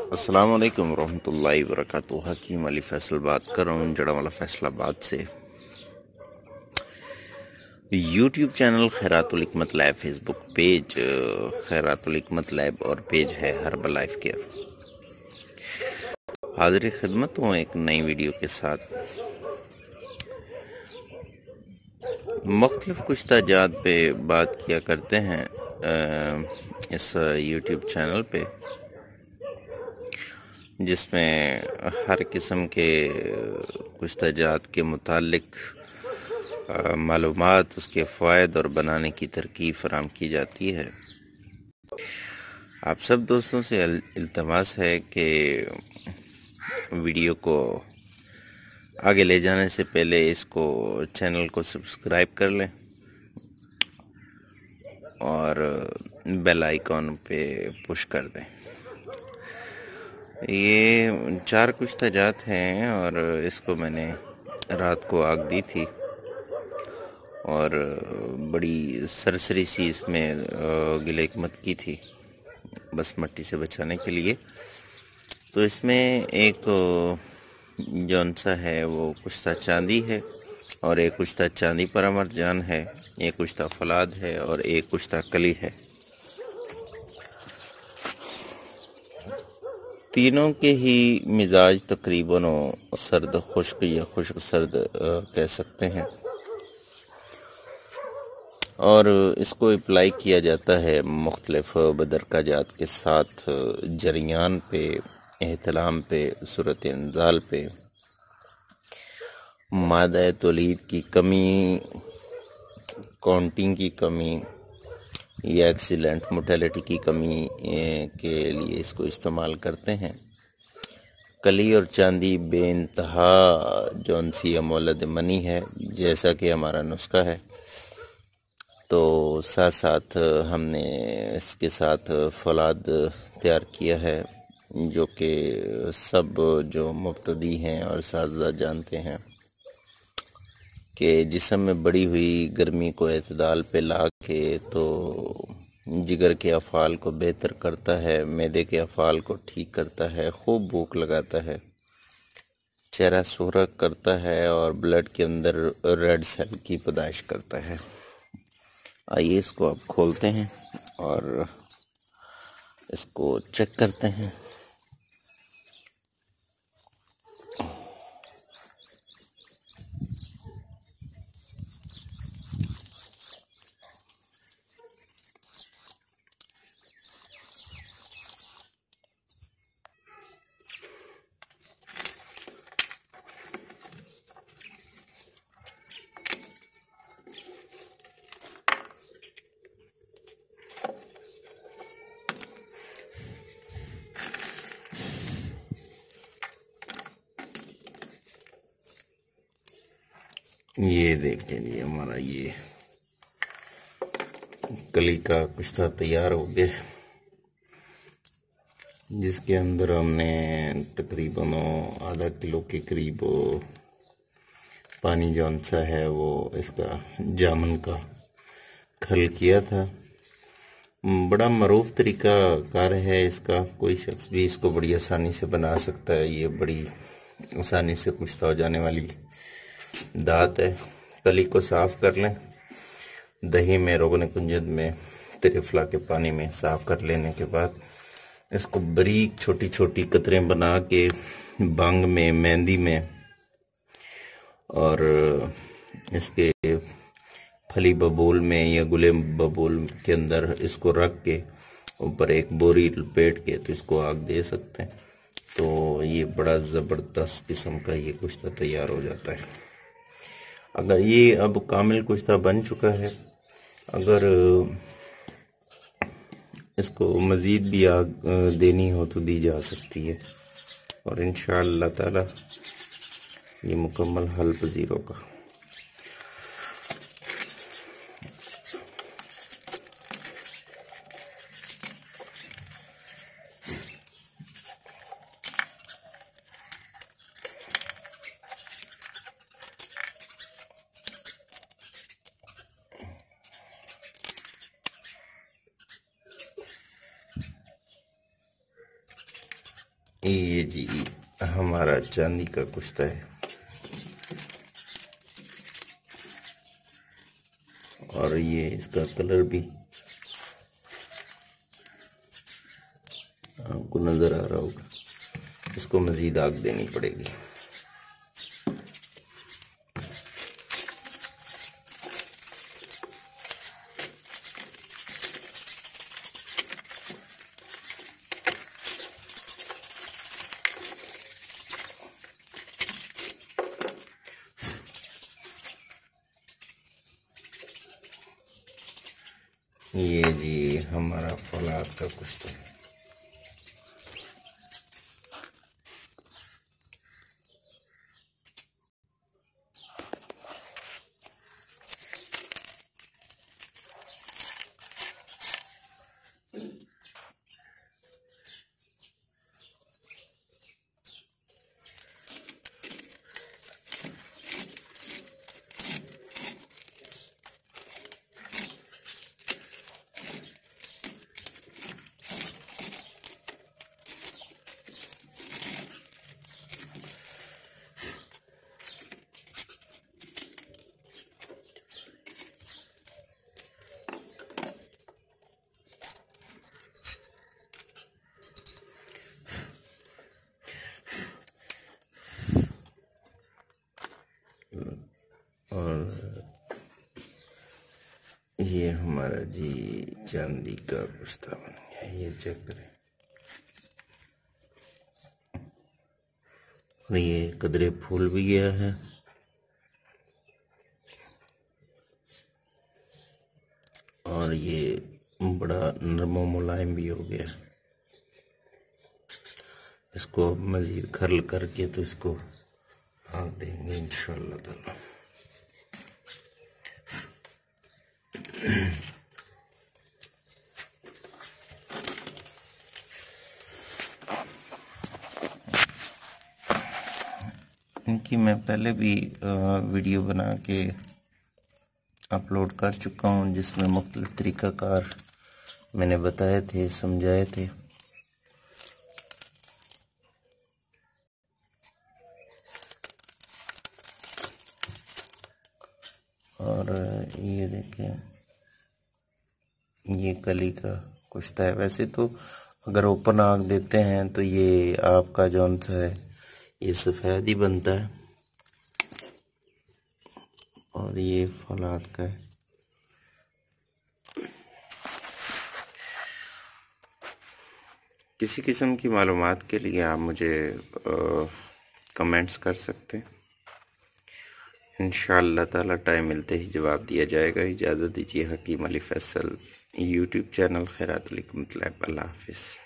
अस्सलाम वालेकुम रहमतुल्लाहि व बरकातुहू। हकीम अली फैसल बात कर रहा हूँ जड़ावाला फैसलाबाद से। यूट्यूब चैनल खैरातुल हिकमत लैब, फेसबुक पेज खैरातुल हिकमत लैब और पेज है हर्बल लाइफ केयर। हाजिर खिदमत हूँ एक नई वीडियो के साथ। मुख्तलिफ कुछ जात पे बात किया करते हैं इस यूट्यूब चैनल पे, जिसमें हर किस्म के कुछ जात के मुतालिक मालूमात, उसके फ़ायदे और बनाने की तरकीब फराम की जाती है। आप सब दोस्तों से इल्तमास है कि वीडियो को आगे ले जाने से पहले इसको चैनल को सब्सक्राइब कर लें और बेल आइकॉन पे पुश कर दें। ये 4 कुछ जात हैं और इसको मैंने रात को आग दी थी और बड़ी सरसरी सी इसमें गिलेकमत की थी बस मट्टी से बचाने के लिए। तो इसमें एक जौन सा है वो कुश्ता चांदी है और एक कुश्ता चांदी पर अमर जान है, एक कुश्ता फलाद है और एक कुश्ता कली है। तीनों के ही मिजाज तकरीबन सर्द खुश्क या खुश्क सर्द कह सकते हैं और इसको अप्लाई किया जाता है मुख्तलिफ बदरका जात के साथ जरियान पे, एहतलाम पे, सूरत इंजाल पे, मादा तौलीद की कमी, काउंटिंग की कमी या एक्सीलेंट मोटेलिटी की कमी के लिए इसको इस्तेमाल करते हैं। कली और चांदी बेइंतहा जौन सी मौलद मनी है, जैसा कि हमारा नुस्खा है। तो साथ साथ हमने इसके साथ फलाद तैयार किया है, जो कि सब जो मुब्तदी हैं और साज़ा जानते हैं कि जिस्म में बढ़ी हुई गर्मी को एतदाल पे ला के तो जिगर के अफ़ाल को बेहतर करता है, मैदे के अफ़ाल को ठीक करता है, खूब भूख लगाता है, चेहरा सुरख करता है और ब्लड के अंदर रेड सेल की पैदाइश करता है। आइए इसको अब खोलते हैं और इसको चेक करते हैं। ये देखें जी, हमारा ये कली का कुश्ता तैयार हो गया, जिसके अंदर हमने तकरीबन आधा किलो के करीब पानी जौन सा है वो इसका जामन का खल किया था। बड़ा मरूफ तरीका कार है इसका, कोई शख्स भी इसको बड़ी आसानी से बना सकता है। ये बड़ी आसानी से कुश्ता हो जाने वाली दात है। कली को साफ़ कर लें, दही में, रोगन कुंजद में, त्रिफला के पानी में साफ़ कर लेने के बाद इसको बारीक छोटी छोटी कतरें बना के बांग में, मेहंदी में और इसके फली बबूल में या गुले बबूल के अंदर इसको रख के ऊपर एक बोरी लपेट के तो इसको आग दे सकते हैं। तो ये बड़ा ज़बरदस्त किस्म का ये कुश्ता तैयार हो जाता है। अगर ये अब कामिल कुश्ता बन चुका है, अगर इसको मज़ीद भी आग देनी हो तो दी जा सकती है और इंशाअल्लाह ताला ये मुकम्मल हल पजीर होगा। ये जी हमारा चांदी का कुश्ता है और ये इसका कलर भी आपको नज़र आ रहा होगा। इसको मज़ीद आग देनी पड़ेगी। ये जी हमारा फौलाद का कुश्ता है। और ये हमारा जी चांदी का कुश्ता बन गया। ये चेक करें। और ये कदरे फूल भी गया है और ये बड़ा नरम मुलायम भी हो गया। इसको अब मज़ीद खरल करके तो इसको आग देंगे इंशाअल्लाह ताला। इनकी मैं पहले भी वीडियो बना के अपलोड कर चुका हूँ, जिसमें मुख्तलिफ तरीक़ाकार मैंने बताए थे, समझाए थे। और ये देखें, ये कली का कुश्ता है। वैसे तो अगर ओपन आग देते हैं तो ये आपका जौन सा है ये सफ़ेद ही बनता है और ये फौलाद का है। किसी किस्म की मालूमात के लिए आप मुझे कमेंट्स कर सकते हैं। इंशाअल्लाह ताला टाइम मिलते ही जवाब दिया जाएगा। इजाज़त दीजिए। हकीम अली फैसल, यूट्यूब चैनल खैरातुल हिकमत लैब। अल्लाह हाफ़िज़।